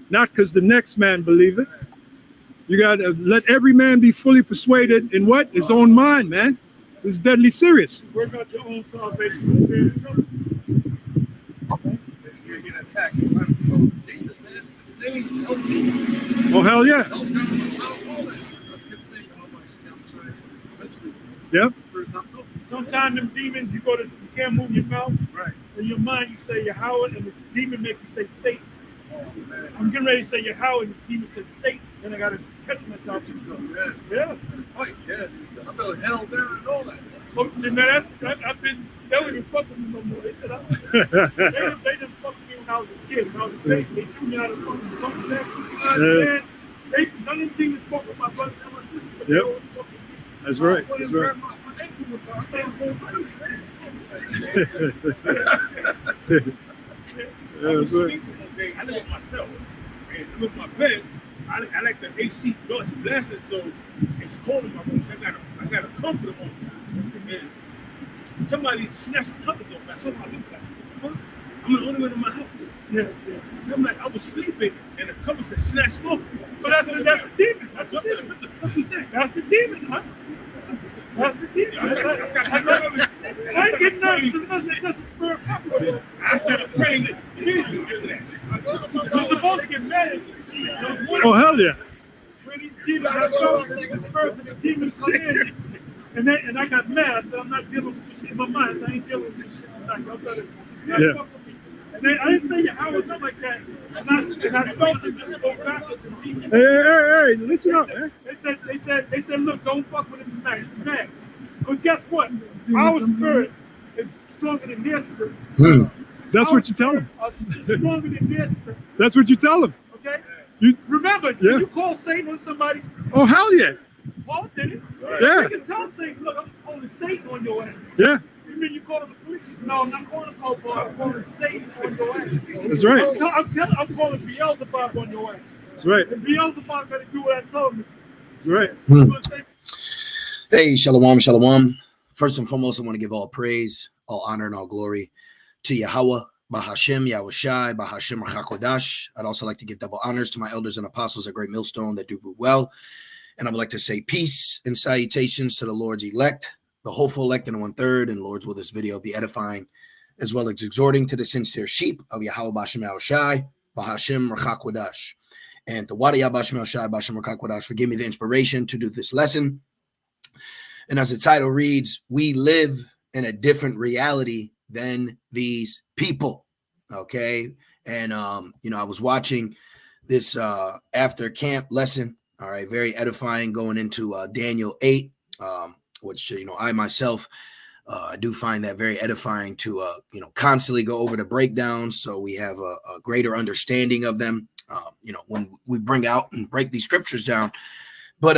not because the next man believe it. You got to let every man be fully persuaded in what? His own mind, man. This is deadly serious. Work out your own salvation. You're getting attacked. It's so dangerous, man. They ain't so deep. Oh, hell yeah. Don't count on all that. Let's keep saying how much Yep. Sometimes them demons, you can't move your mouth. Right. In your mind, you say Yahweh, and the demon make you say Satan. Oh, man. I'm getting ready to say Yahweh, and the demon says Satan. Then I got to catch myself. Yeah. Fight, yeah. I'm going hell there and all that. Look, man, they don't even fuck with me no more. They said, they didn't fuck with me when I was a kid. When I was a baby, they threw me out of fucking that. None of them demons fuck with my brother and my sister. Yep. That's right. That's right. I was sleeping one day. I live with myself. And I live in my bed. I like the AC doors blasted, so it's cold in my room. So I got a comforter on. And somebody snatched the covers off. I told him, I looked like, what the fuck? I'm the only one in my house. Yeah. So I'm like, I was sleeping, and the covers had snatched off. But that's a demon. That's what the fuck is that? That's a demon, huh? That's the demon. I ain't getting nervous. That's a spirit of prophecy. I started praying that. You're supposed to get mad. Oh, hell yeah. When these demons, I felt the spirits of the demons come in, and I got mad. I said, I'm not dealing with this shit in my mind. So I ain't dealing with this shit. I'm better. Yeah. And then I didn't say Yahweh something like that. And I felt it just go backwards. Hey, listen up, man. They said, look, don't fuck with him tonight. It's mad. Because guess what? Our spirit is stronger than their spirit. That's what you tell them. Stronger than their spirit. That's what you tell them. Okay? You remember, yeah. You call Satan on somebody. Oh, hell yeah. Paul did it. Yeah. You can tell Satan, look, I'm calling Satan on your ass. Yeah. You mean you call him the police? No, I'm not calling Paul. I'm calling Satan on your ass. That's right. I'm calling Beelzebub on your ass. That's right. And Beelzebub got to do what I told him. That's right. Hey, shalom, shalom. First and foremost, I want to give all praise, all honor, and all glory to Yahweh, Bahashem, Yahushai, Bahashem, Rachakodash. I'd also like to give double honors to my elders and apostles at Great Millstone that do well. And I would like to say peace and salutations to the Lord's elect, the hopeful elect in 1/3, and Lord's will this video be edifying, as well as exhorting to the sincere sheep of Yahweh, Bahashem, Yahushai, Bahashem, Rachakodash. And to Wadiyah, Bahashem, Yahushai, Bahashem, Rachakodash, for giving me the inspiration to do this lesson. And as the title reads, we live in a different reality than these people. Okay. And, I was watching this after camp lesson. All right. Very edifying going into Daniel 8, which, I myself, I do find that very edifying to, constantly go over the breakdowns. So we have a greater understanding of them, when we bring out and break these scriptures down. But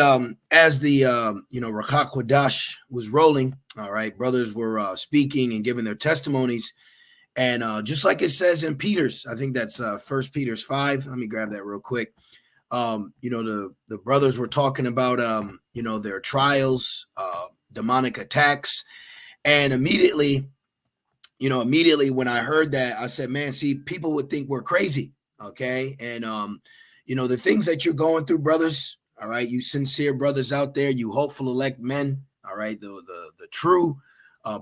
as the, Rachakodash was rolling, all right, brothers were speaking and giving their testimonies. And just like it says in Peter's, I think that's 1 Peter's 5. Let me grab that real quick. The brothers were talking about, their trials, demonic attacks. And immediately when I heard that, I said, man, see, people would think we're crazy. Okay. And, the things that you're going through, brothers, all right, you sincere brothers out there, you hopeful elect men, all right, the true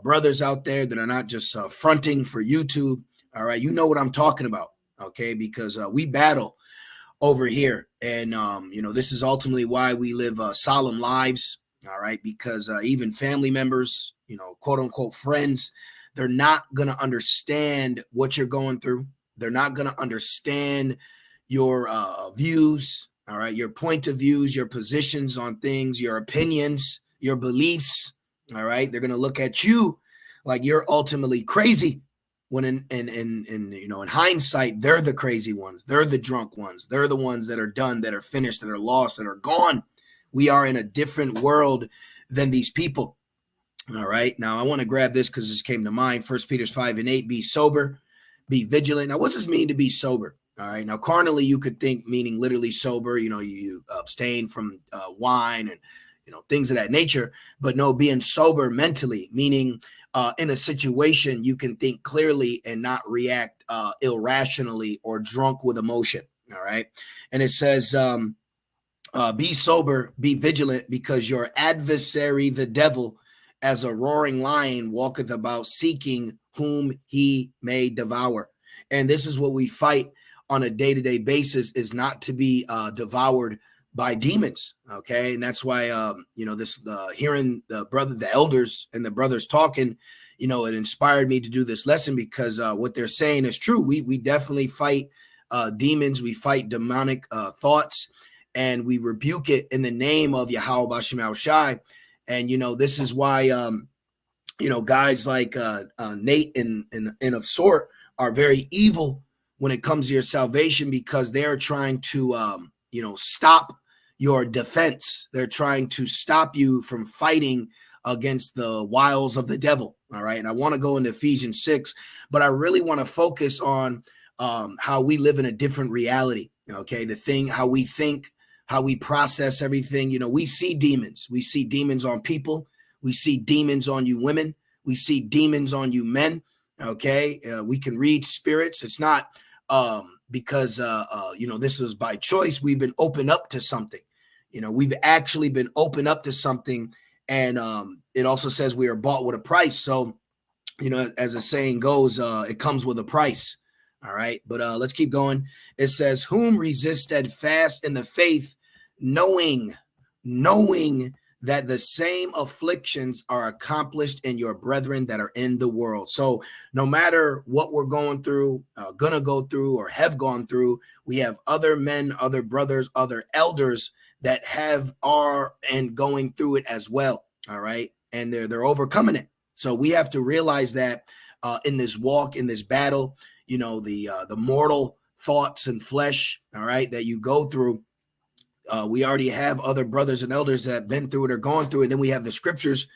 brothers out there that are not just fronting for YouTube, all right, you know what I'm talking about, okay, because we battle over here, and, this is ultimately why we live solemn lives, all right, because even family members, quote unquote friends, they're not going to understand what you're going through. They're not going to understand your views. All right, your point of views, your positions on things, your opinions, your beliefs. All right, they're gonna look at you like you're ultimately crazy. When in hindsight, they're the crazy ones. They're the drunk ones. They're the ones that are done, that are finished, that are lost, that are gone. We are in a different world than these people. All right. Now I want to grab this because this came to mind. 1 Peter 5:8. Be sober, be vigilant. Now, what's this mean to be sober? All right. Now, carnally, you could think meaning literally sober, you abstain from wine and, things of that nature. But no, being sober mentally, meaning in a situation, you can think clearly and not react irrationally or drunk with emotion. All right. And it says, be sober, be vigilant, because your adversary, the devil, as a roaring lion, walketh about seeking whom he may devour. And this is what we fight on a day-to-day basis, is not to be devoured by demons. Okay. And that's why, this hearing the elders and the brothers talking, it inspired me to do this lesson, because what they're saying is true. We definitely fight demons. We fight demonic thoughts, and we rebuke it in the name of Yahweh B'Shem Yahushai. And, this is why, guys like Nate and of sort are very evil when it comes to your salvation, because they're trying to, stop your defense. They're trying to stop you from fighting against the wiles of the devil. All right. And I want to go into Ephesians 6, but I really want to focus on how we live in a different reality. Okay. How we think, how we process everything. We see demons. We see demons on people. We see demons on you women. We see demons on you men. Okay. We can read spirits. It's not because, this was by choice. We've been opened up to something. We've actually been opened up to something. And it also says we are bought with a price. So, as the saying goes, it comes with a price. All right. But let's keep going. It says, whom resist steadfast in the faith, knowing that the same afflictions are accomplished in your brethren that are in the world. So no matter what we're going through, gonna go through, or have gone through, we have other men, other brothers, other elders that are and going through it as well. All right. And they're overcoming it. So we have to realize that in this walk, in this battle, the mortal thoughts and flesh, all right, that you go through. We already have other brothers and elders that have been through it or gone through it. And then we have the scriptures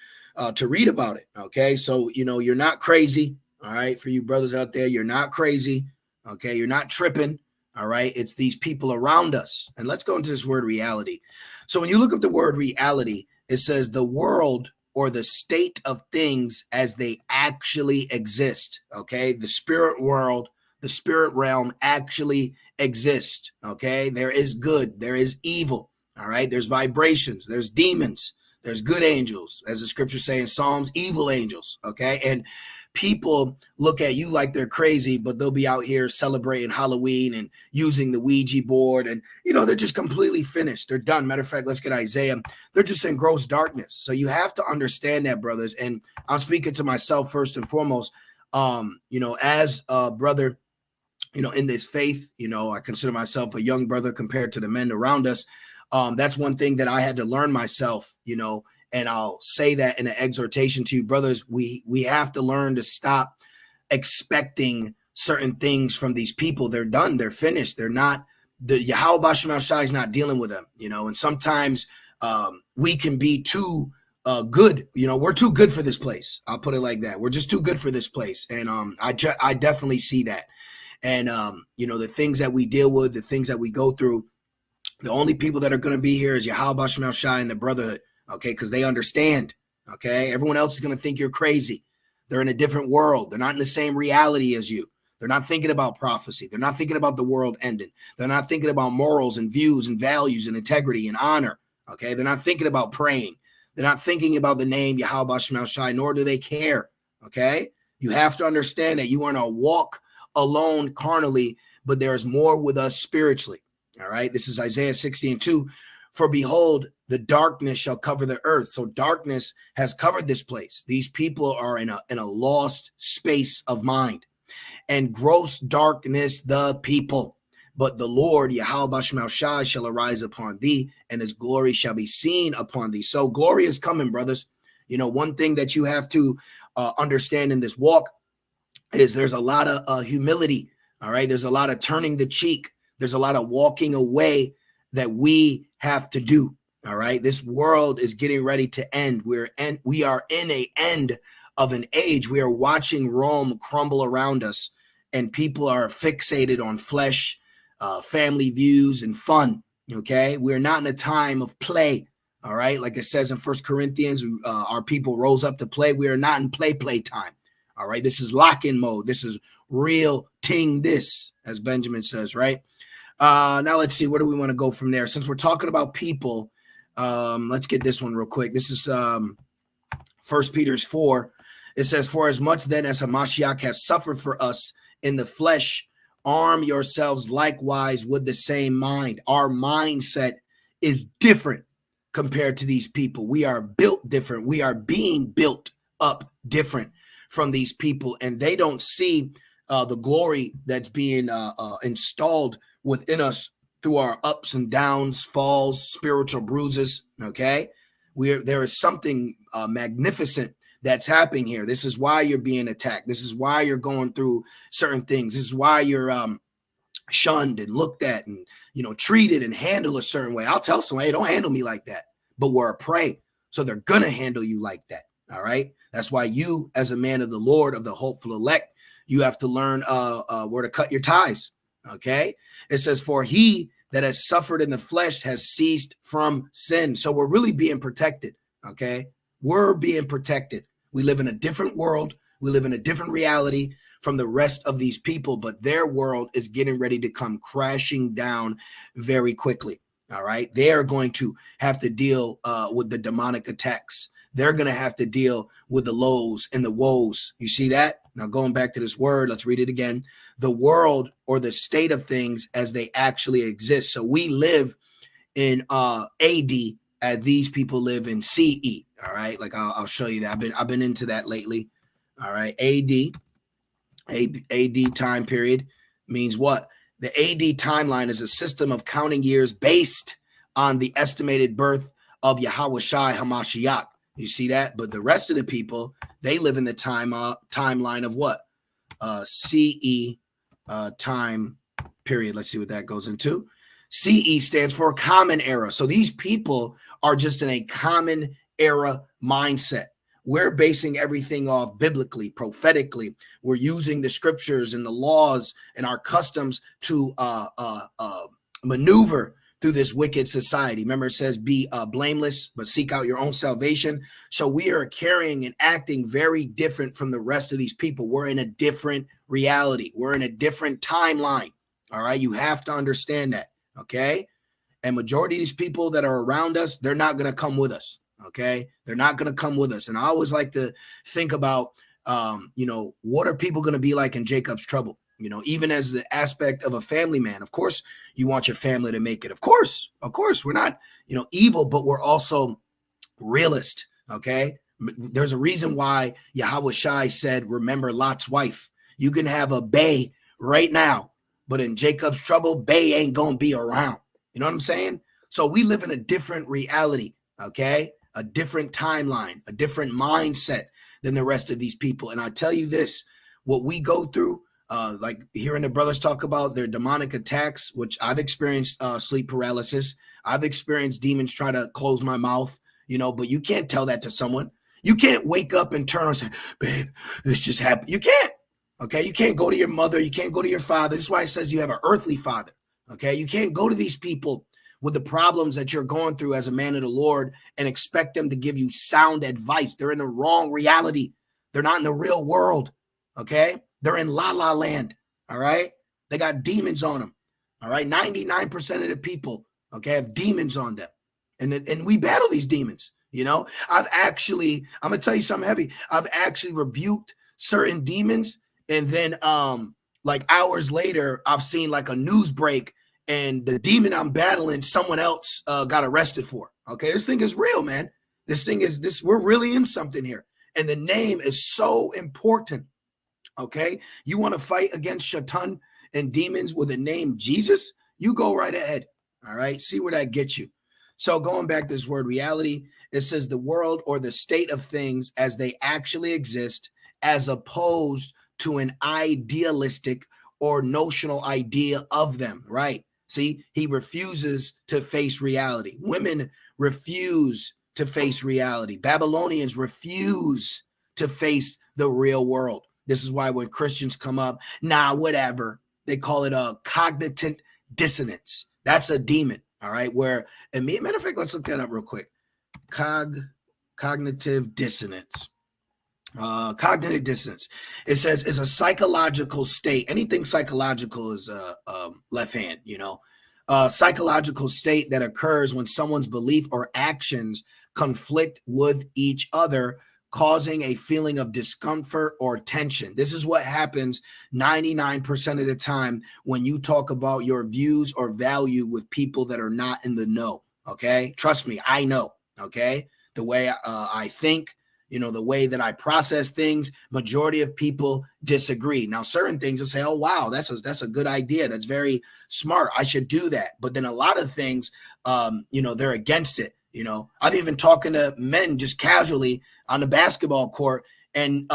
to read about it. Okay. So, you're not crazy. All right. For you brothers out there, you're not crazy. Okay. You're not tripping. All right. It's these people around us. And let's go into this word reality. So when you look up the word reality, it says the world or the state of things as they actually exist. Okay. The spirit world, the spirit realm actually exist. Okay. There is good. There is evil. All right. There's vibrations. There's demons. There's good angels. As the scriptures say in Psalms, evil angels. Okay. And people look at you like they're crazy, but they'll be out here celebrating Halloween and using the Ouija board. And, they're just completely finished. They're done. Matter of fact, let's get Isaiah. They're just in gross darkness. So you have to understand that, brothers. And I'm speaking to myself first and foremost, as a brother, in this faith, I consider myself a young brother compared to the men around us. That's one thing that I had to learn myself, and I'll say that in an exhortation to you, brothers. We have to learn to stop expecting certain things from these people. They're done. They're finished. They're not. The Yahweh B'Shem Yahushai is not dealing with them, and sometimes we can be too good. We're too good for this place. I'll put it like that. We're just too good for this place. And I definitely see that. And, the things that we deal with, the things that we go through, the only people that are going to be here is Yahweh B'Shem Yahushai and the brotherhood. Okay. Because they understand. Okay. Everyone else is going to think you're crazy. They're in a different world. They're not in the same reality as you. They're not thinking about prophecy. They're not thinking about the world ending. They're not thinking about morals and views and values and integrity and honor. Okay. They're not thinking about praying. They're not thinking about the name Yahweh B'Shem Yahushai, nor do they care. Okay. You have to understand that you are in a walk alone carnally, but there's more with us spiritually. All right. This is Isaiah 60:2. For behold, the darkness shall cover the earth. So darkness has covered this place. These people are in a lost space of mind, and gross darkness the people. But the Lord, Yahweh B'Shem Yahushai, shall arise upon thee, and his glory shall be seen upon thee. So glory is coming, brothers. One thing that you have to understand in this walk is there's a lot of humility. All right. There's a lot of turning the cheek. There's a lot of walking away that we have to do. All right. This world is getting ready to end. We are in a end of an age. We are watching Rome crumble around us, and people are fixated on flesh, family views, and fun. Okay. We're not in a time of play. All right. Like it says in 1 Corinthians, our people rose up to play. We are not in play time. All right. This is lock-in mode. This is real ting this, as Benjamin says, right? Now let's see, where do we want to go from there? Since we're talking about people, let's get this one real quick. This is 1 Peter 4. It says, for as much then as Hamashiach has suffered for us in the flesh, arm yourselves likewise with the same mind. Our mindset is different compared to these people. We are built different. We are being built up different from these people, and they don't see the glory that's being installed within us through our ups and downs, falls, spiritual bruises. Okay, there is something magnificent that's happening here. This is why you're being attacked. This is why you're going through certain things. This is why you're shunned and looked at and, treated and handled a certain way. I'll tell someone, hey, don't handle me like that. But we're a prey, so they're going to handle you like that. All right. That's why you, as a man of the Lord, of the hopeful elect, you have to learn where to cut your ties. Okay. It says, for he that has suffered in the flesh has ceased from sin. So we're really being protected. Okay. We're being protected. We live in a different world. We live in a different reality from the rest of these people, but their world is getting ready to come crashing down very quickly. All right. They are going to have to deal with the demonic attacks. They're going to have to deal with the lows and the woes. You see that? Now, going back to this word, let's read it again. The world, or the state of things as they actually exist. So we live in AD as these people live in CE. All right. Like I'll show you that. I've been into that lately. All right. AD time period means what? The AD timeline is a system of counting years based on the estimated birth of Yahawashi Hamashiach. You see that? But the rest of the people, they live in the timeline of what? CE time period. Let's see what that goes into. CE stands for common era. So these people are just in a common era mindset. We're basing everything off biblically, prophetically. We're using the scriptures and the laws and our customs to maneuver through this wicked society. Remember, it says be blameless, but seek out your own salvation. So we are carrying and acting very different from the rest of these people. We're in a different reality. We're in a different timeline. All right. You have to understand that. Okay. And majority of these people that are around us, they're not going to come with us. Okay. They're not going to come with us. And I always like to think about, what are people going to be like in Jacob's trouble? Even as the aspect of a family man, of course, you want your family to make it. Of course, we're not, evil, but we're also realist. Okay. There's a reason why Yahawashi said, remember Lot's wife. You can have a bae right now, but in Jacob's trouble, bae ain't going to be around. You know what I'm saying? So we live in a different reality. Okay. A different timeline, a different mindset than the rest of these people. And I tell you this, what we go through, like hearing the brothers talk about their demonic attacks, which I've experienced sleep paralysis. I've experienced demons try to close my mouth, but you can't tell that to someone. You can't wake up and turn and say, babe, this just happened. You can't. Okay. You can't go to your mother. You can't go to your father. This is why it says you have an earthly father. Okay. You can't go to these people with the problems that you're going through as a man of the Lord and expect them to give you sound advice. They're in the wrong reality. They're not in the real world. Okay. They're in la la land. All right. They got demons on them. All right. 99% of the people, okay, have demons on them. And we battle these demons. I'm going to tell you something heavy. I've actually rebuked certain demons. And then like hours later, I've seen like a news break, and the demon I'm battling, someone else got arrested for. Okay, this thing is real, man. We're really in something here. And the name is so important. Okay, you want to fight against Shaitan and demons with the name Jesus? You go right ahead. All right, see where that gets you. So going back to this word reality, it says the world or the state of things as they actually exist, as opposed to an idealistic or notional idea of them, right? See, he refuses to face reality. Women refuse to face reality. Babylonians refuse to face the real world. This is why when Christians come up, whatever, they call it a cognitive dissonance. That's a demon, all right? Matter of fact, let's look that up real quick. Cognitive dissonance. Cognitive dissonance. It says is a psychological state. Anything psychological is left hand, psychological state that occurs when someone's belief or actions conflict with each other, causing a feeling of discomfort or tension. This is what happens 99% of the time when you talk about your views or value with people that are not in the know. Okay. Trust me, I know. Okay. The way I think, the way that I process things, majority of people disagree. Now, certain things will say, oh, wow, that's a good idea. That's very smart. I should do that. But then a lot of things, they're against it. I've even talking to men just casually on the basketball court, and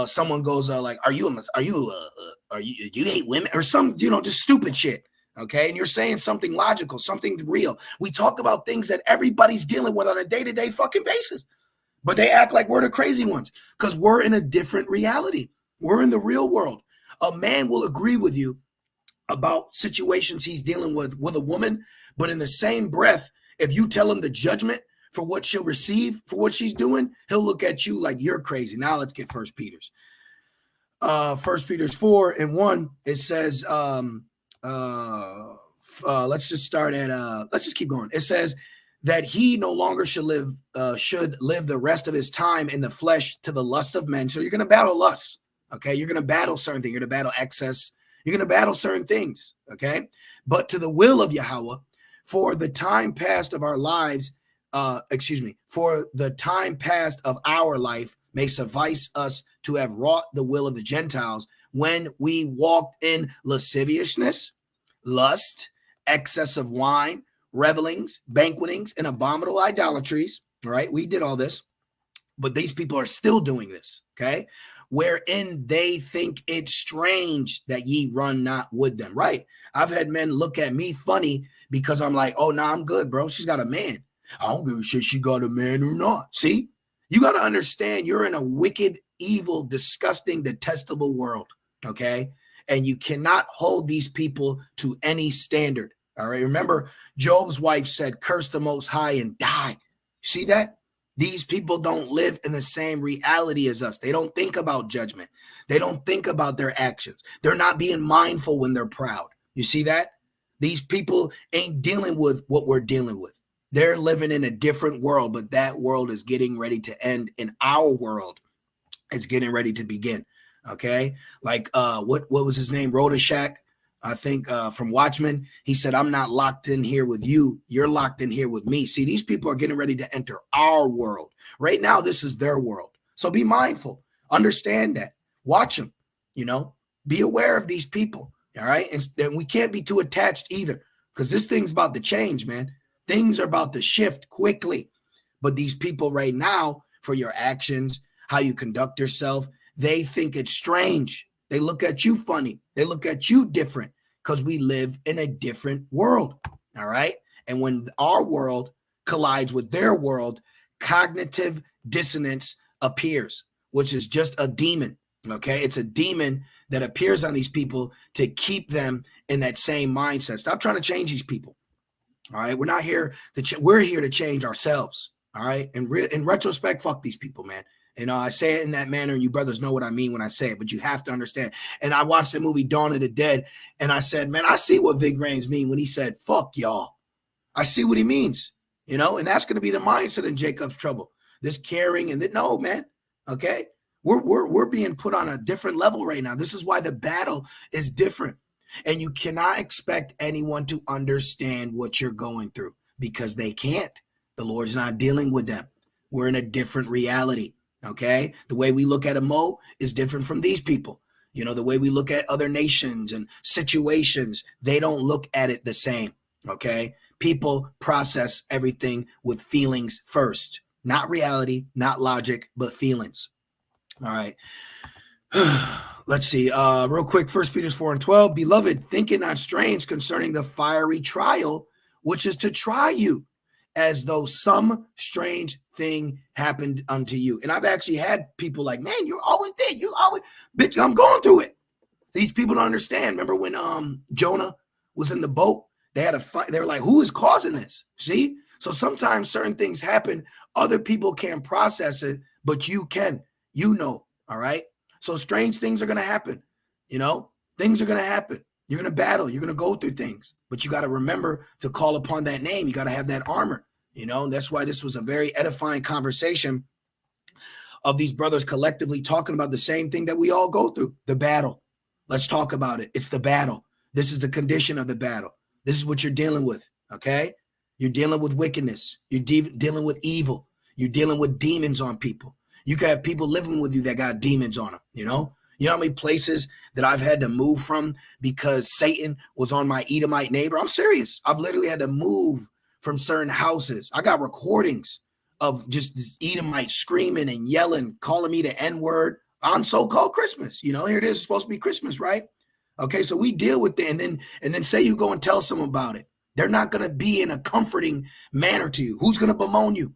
someone goes like, "Do you hate women?" or some just stupid shit. Okay, and you're saying something logical, something real. We talk about things that everybody's dealing with on a day-to-day fucking basis, but they act like we're the crazy ones because we're in a different reality. We're in the real world. A man will agree with you about situations he's dealing with a woman, but in the same breath, if you tell him the judgment for what she'll receive for what she's doing, he'll look at you like you're crazy. Now let's get 1 Peter's. 1 Peter's 4:1. It says, let's just start at let's just keep going. It says that he no longer should live the rest of his time in the flesh to the lust of men. So you're gonna battle lust. Okay, you're gonna battle certain things, you're gonna battle excess, you're gonna battle certain things, okay, but to the will of Yahweh. For the time past of our lives, for the time past of our life may suffice us to have wrought the will of the Gentiles when we walked in lasciviousness, lust, excess of wine, revelings, banquetings, and abominable idolatries. All right, we did all this, but these people are still doing this, okay? Wherein they think it strange that ye run not with them, right? I've had men look at me funny because I'm like, oh, nah, I'm good, bro. She's got a man. I don't give a shit she got a man or not. See, you got to understand you're in a wicked, evil, disgusting, detestable world, okay? And you cannot hold these people to any standard, all right? Remember, Job's wife said, curse the Most High and die. See that? These people don't live in the same reality as us. They don't think about judgment. They don't think about their actions. They're not being mindful when they're proud. You see that? These people ain't dealing with what we're dealing with. They're living in a different world, but that world is getting ready to end, and our world is getting ready to begin. Okay? Like what was his name? Rorschach, I think, from Watchmen. He said, I'm not locked in here with you. You're locked in here with me. See, these people are getting ready to enter our world. Right now, this is their world. So be mindful. Understand that. Watch them. Be aware of these people. All right. And we can't be too attached either, because this thing's about to change, man. Things are about to shift quickly. But these people right now, for your actions, how you conduct yourself, they think it's strange. They look at you funny. They look at you different because we live in a different world. All right. And when our world collides with their world, cognitive dissonance appears, which is just a demon. Okay. It's a demon that appears on these people to keep them in that same mindset. Stop trying to change these people. All right. We're not here we're here to change ourselves. All right. And in retrospect, fuck these people, man. I say it in that manner, and you brothers know what I mean when I say it, but you have to understand. And I watched the movie Dawn of the Dead, and I said, man, I see what Vig Rhames mean when he said, fuck y'all. I see what he means, and that's going to be the mindset in Jacob's trouble. This caring and no, man. Okay. We're being put on a different level right now. This is why the battle is different. And you cannot expect anyone to understand what you're going through because they can't. The Lord's not dealing with them. We're in a different reality. Okay. The way we look at a Mo is different from these people. The way we look at other nations and situations, they don't look at it the same. Okay. People process everything with feelings first, not reality, not logic, but feelings. All right. Let's see. Real quick, 1 Peter 4:12. Beloved, think it not strange concerning the fiery trial, which is to try you, as though some strange thing happened unto you. And I've actually had people like, man, you always did. You always, bitch, I'm going through it. These people don't understand. Remember when Jonah was in the boat? They had a fight. They were like, who is causing this? See? So sometimes certain things happen. Other people can't process it, but you can. You know, all right? So strange things are going to happen. You know, things are going to happen. You're going to battle. You're going to go through things. But you got to remember to call upon that name. You got to have that armor. You know, and that's why this was a very edifying conversation of these brothers collectively talking about the same thing that we all go through, the battle. Let's talk about it. It's the battle. This is the condition of the battle. This is what you're dealing with, okay? You're dealing with wickedness. You're dealing with evil. You're dealing with demons on people. You can have people living with you that got demons on them, you know? You know how many places that I've had to move from because Satan was on my Edomite neighbor? I'm serious. I've literally had to move from certain houses. I got recordings of just this Edomite screaming and yelling, calling me the N-word on so-called Christmas. You know, here it is, it's supposed to be Christmas, right? Okay, so we deal with it, and then say you go and tell someone about it. They're not going to be in a comforting manner to you. Who's going to bemoan you?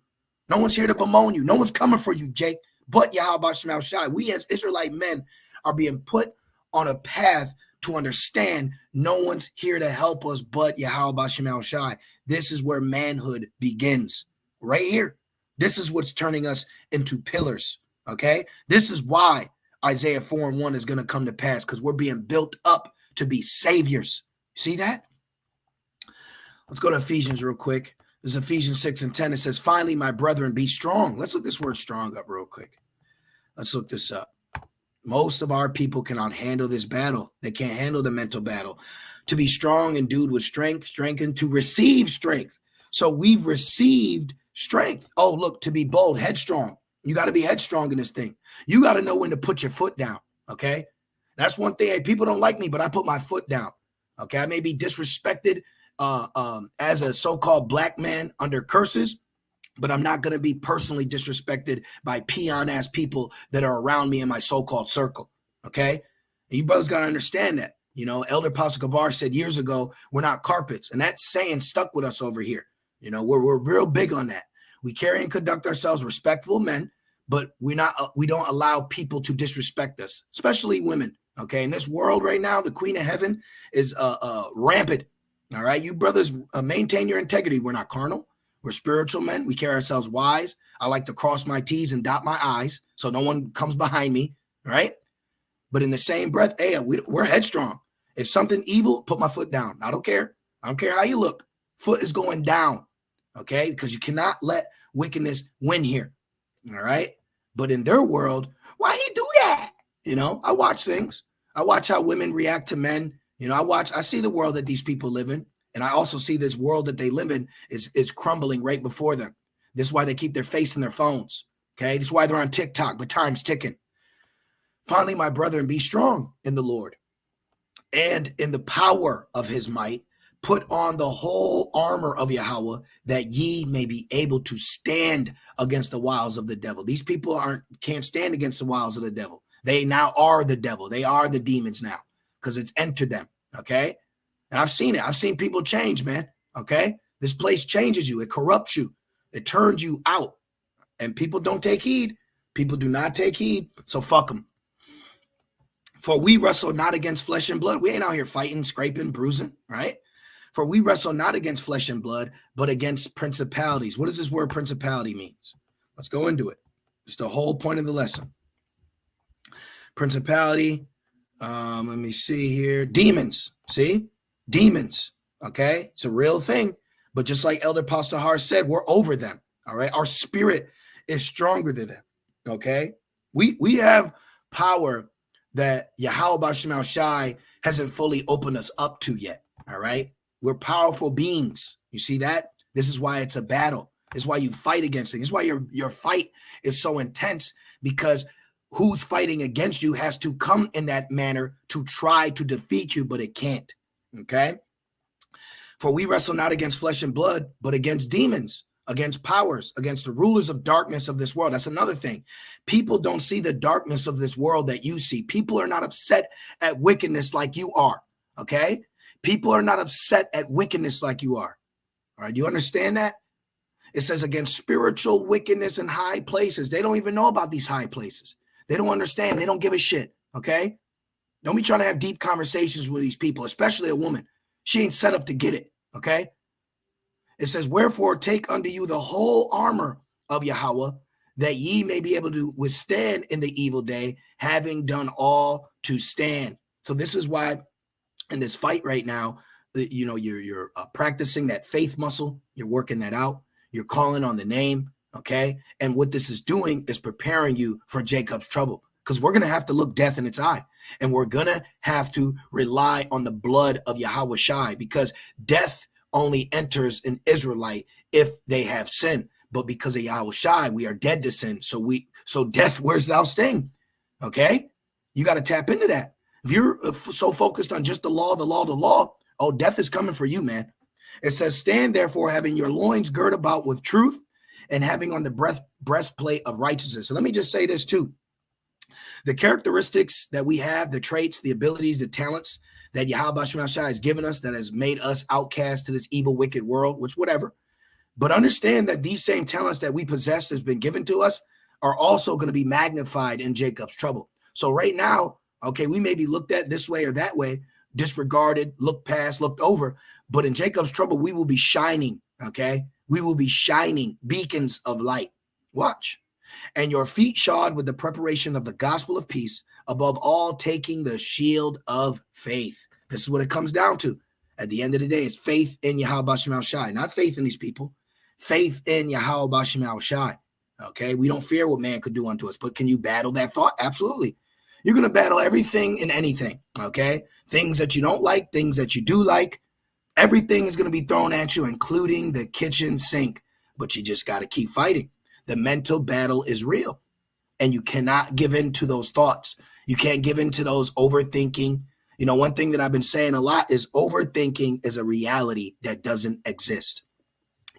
No one's here to bemoan you. No one's coming for you, Jake, but Yahweh Shema Shai. We as Israelite men are being put on a path to understand no one's here to help us but Yahweh Shema Shai. This is where manhood begins, right here. This is what's turning us into pillars, okay? This is why Isaiah 4:1 is going to come to pass, because we're being built up to be saviors. See that? Let's go to Ephesians real quick. This is Ephesians 6:10. It says, finally, my brethren, be strong. Let's look this word strong up real quick. Let's look this up. Most of our people cannot handle this battle. They can't handle the mental battle. To be strong, endued with strength, strengthened to receive strength. So we've received strength. Oh, look, to be bold, headstrong. You got to be headstrong in this thing. You got to know when to put your foot down, okay? That's one thing. Hey, people don't like me, but I put my foot down, okay? I may be disrespected as a so-called black man under curses, but I'm not going to be personally disrespected by peon-ass people that are around me in my so-called circle, okay? And you brothers got to understand that. You know, Elder Apostle Kabar said years ago, we're not carpets, and that saying stuck with us over here. You know, we're real big on that. We carry and conduct ourselves respectful men, but we don't allow people to disrespect us, especially women. Okay, in this world right now, the Queen of Heaven is rampant. All right, you brothers maintain your integrity. We're not carnal. We're spiritual men. We carry ourselves wise. I like to cross my T's and dot my I's so no one comes behind me. Right, but in the same breath, hey, we're headstrong. If something evil, put my foot down. I don't care. I don't care how you look. Foot is going down. Okay, because you cannot let wickedness win here. All right, but in their world, why he do that? You know, I watch things. I watch how women react to men. You know, I see the world that these people live in, and I also see this world that they live in is crumbling right before them. This is why they keep their face in their phones. Okay, this is why they're on TikTok, but time's ticking. Finally, my brethren, be strong in the Lord and in the power of his might. Put on the whole armor of Yahweh, that ye may be able to stand against the wiles of the devil. These people can't stand against the wiles of the devil. They now are the devil. They are the demons now, because it's entered them. Okay. And I've seen it. I've seen people change, man. Okay. This place changes you. It corrupts you. It turns you out. And people don't take heed. People do not take heed. So fuck them. For we wrestle not against flesh and blood. We ain't out here fighting, scraping, bruising, right? For we wrestle not against flesh and blood, but against principalities. What does this word principality means? Let's go into it. It's the whole point of the lesson. Principality. Let me see here. Demons. See? Demons. Okay? It's a real thing. But just like Elder Pastor Har said, we're over them. All right? Our spirit is stronger than them. Okay? We have power that Yahweh Shema Shai hasn't fully opened us up to yet. All right? We're powerful beings. You see that? This is why it's a battle. It's why you fight against things. It's why your fight is so intense, because who's fighting against you has to come in that manner to try to defeat you, but it can't. Okay? For we wrestle not against flesh and blood, but against demons, against powers, against the rulers of darkness of this world. That's another thing. People don't see the darkness of this world that you see. People are not upset at wickedness like you are. Okay? People are not upset at wickedness like you are. All right, you understand that? It says against spiritual wickedness in high places. They don't even know about these high places. They don't understand. They don't give a shit, okay? Don't be trying to have deep conversations with these people, especially a woman. She ain't set up to get it, okay? It says, wherefore take unto you the whole armor of Yahweh, that ye may be able to withstand in the evil day, having done all to stand. So this is why in this fight right now, you know, you're practicing that faith muscle. You're working that out. You're calling on the name. Okay. And what this is doing is preparing you for Jacob's trouble, because we're going to have to look death in its eye, and we're going to have to rely on the blood of Yahweh Shai, because death only enters an Israelite if they have sin. But because of Yahweh Shai, we are dead to sin. So death, where's thou sting? Okay. You got to tap into that. If you're so focused on just the law, oh, death is coming for you, man. It says, stand therefore, having your loins girt about with truth, and having on the breastplate of righteousness. So let me just say this too. The characteristics that we have, the traits, the abilities, the talents that Yahweh Bashim Shai has given us, that has made us outcast to this evil, wicked world, which whatever. But understand that these same talents that we possess has been given to us are also going to be magnified in Jacob's trouble. So right now, okay, we may be looked at this way or that way, disregarded, looked past, looked over. But in Jacob's trouble, we will be shining, okay? We will be shining beacons of light. Watch. And your feet shod with the preparation of the gospel of peace, above all taking the shield of faith. This is what it comes down to. At the end of the day, it's faith in Yahweh Bashim Shai, not faith in these people. Faith in Yahweh Bashim Shai. Okay, we don't fear what man could do unto us, but can you battle that thought? Absolutely. You're going to battle everything and anything, okay? Things that you don't like, things that you do like. Everything is going to be thrown at you, including the kitchen sink. But you just got to keep fighting. The mental battle is real, and you cannot give in to those thoughts. You can't give in to those overthinking. You know, one thing that I've been saying a lot is overthinking is a reality that doesn't exist.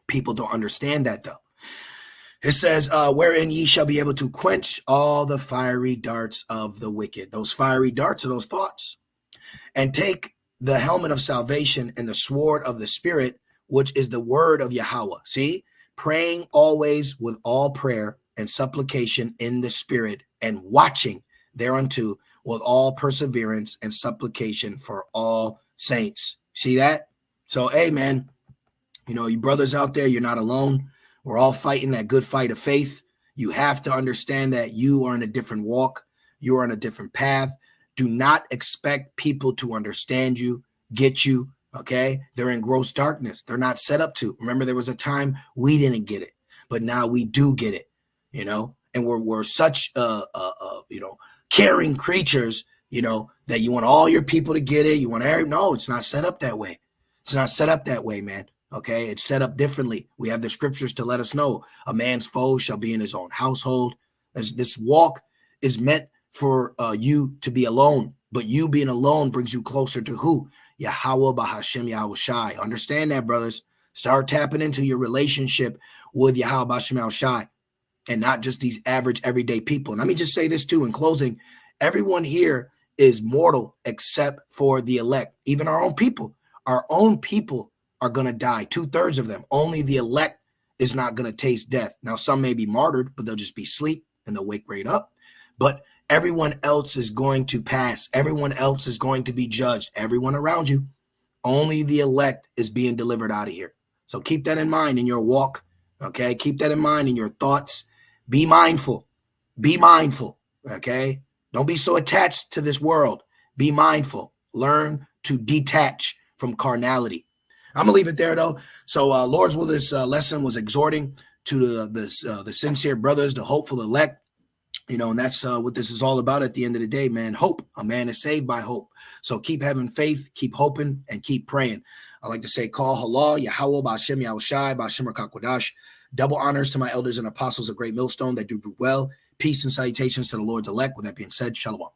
People don't understand that, though. It says, wherein ye shall be able to quench all the fiery darts of the wicked. Those fiery darts are those thoughts. And take the helmet of salvation and the sword of the Spirit, which is the word of Yahweh. See, praying always with all prayer and supplication in the Spirit, and watching thereunto with all perseverance and supplication for all saints. See that? So, hey, man, you know, you brothers out there, you're not alone. We're all fighting that good fight of faith. You have to understand that you are in a different walk. You are on a different path. Do not expect people to understand you, get you, okay? They're in gross darkness. They're not set up to. Remember, there was a time we didn't get it, but now we do get it, you know? And we're such, you know, caring creatures, you know, that you want all your people to get it. You want to, no, it's not set up that way. It's not set up that way, man. Okay, it's set up differently. We have the scriptures to let us know a man's foe shall be in his own household. This walk is meant for you to be alone, but you being alone brings you closer to who? Yahweh Bahashem Yahweh Shai. Understand that, brothers. Start tapping into your relationship with Yahweh Bahashem Shai, and not just these average everyday people. And let me just say this too in closing. Everyone here is mortal except for the elect, even our own people. Our own people are going to die, 2/3 of them. Only the elect is not going to taste death. Now, some may be martyred, but they'll just be asleep and they'll wake right up. But everyone else is going to pass. Everyone else is going to be judged. Everyone around you. Only the elect is being delivered out of here. So keep that in mind in your walk, okay? Keep that in mind in your thoughts. Be mindful. Be mindful, okay? Don't be so attached to this world. Be mindful. Learn to detach from carnality. I'm going to leave it there, though. So, Lord's will, this lesson was exhorting to the sincere brothers, the hopeful elect, you know, and that's what this is all about at the end of the day, man. Hope. A man is saved by hope. So keep having faith, keep hoping, and keep praying. I like to say, call halal, Yahweh, Ba'ashem, Yahweh Shai, Ba'ashem, Rakakwadash. Double honors to my elders and apostles of Great Millstone that do well. Peace and salutations to the Lord's elect. With that being said, shalom.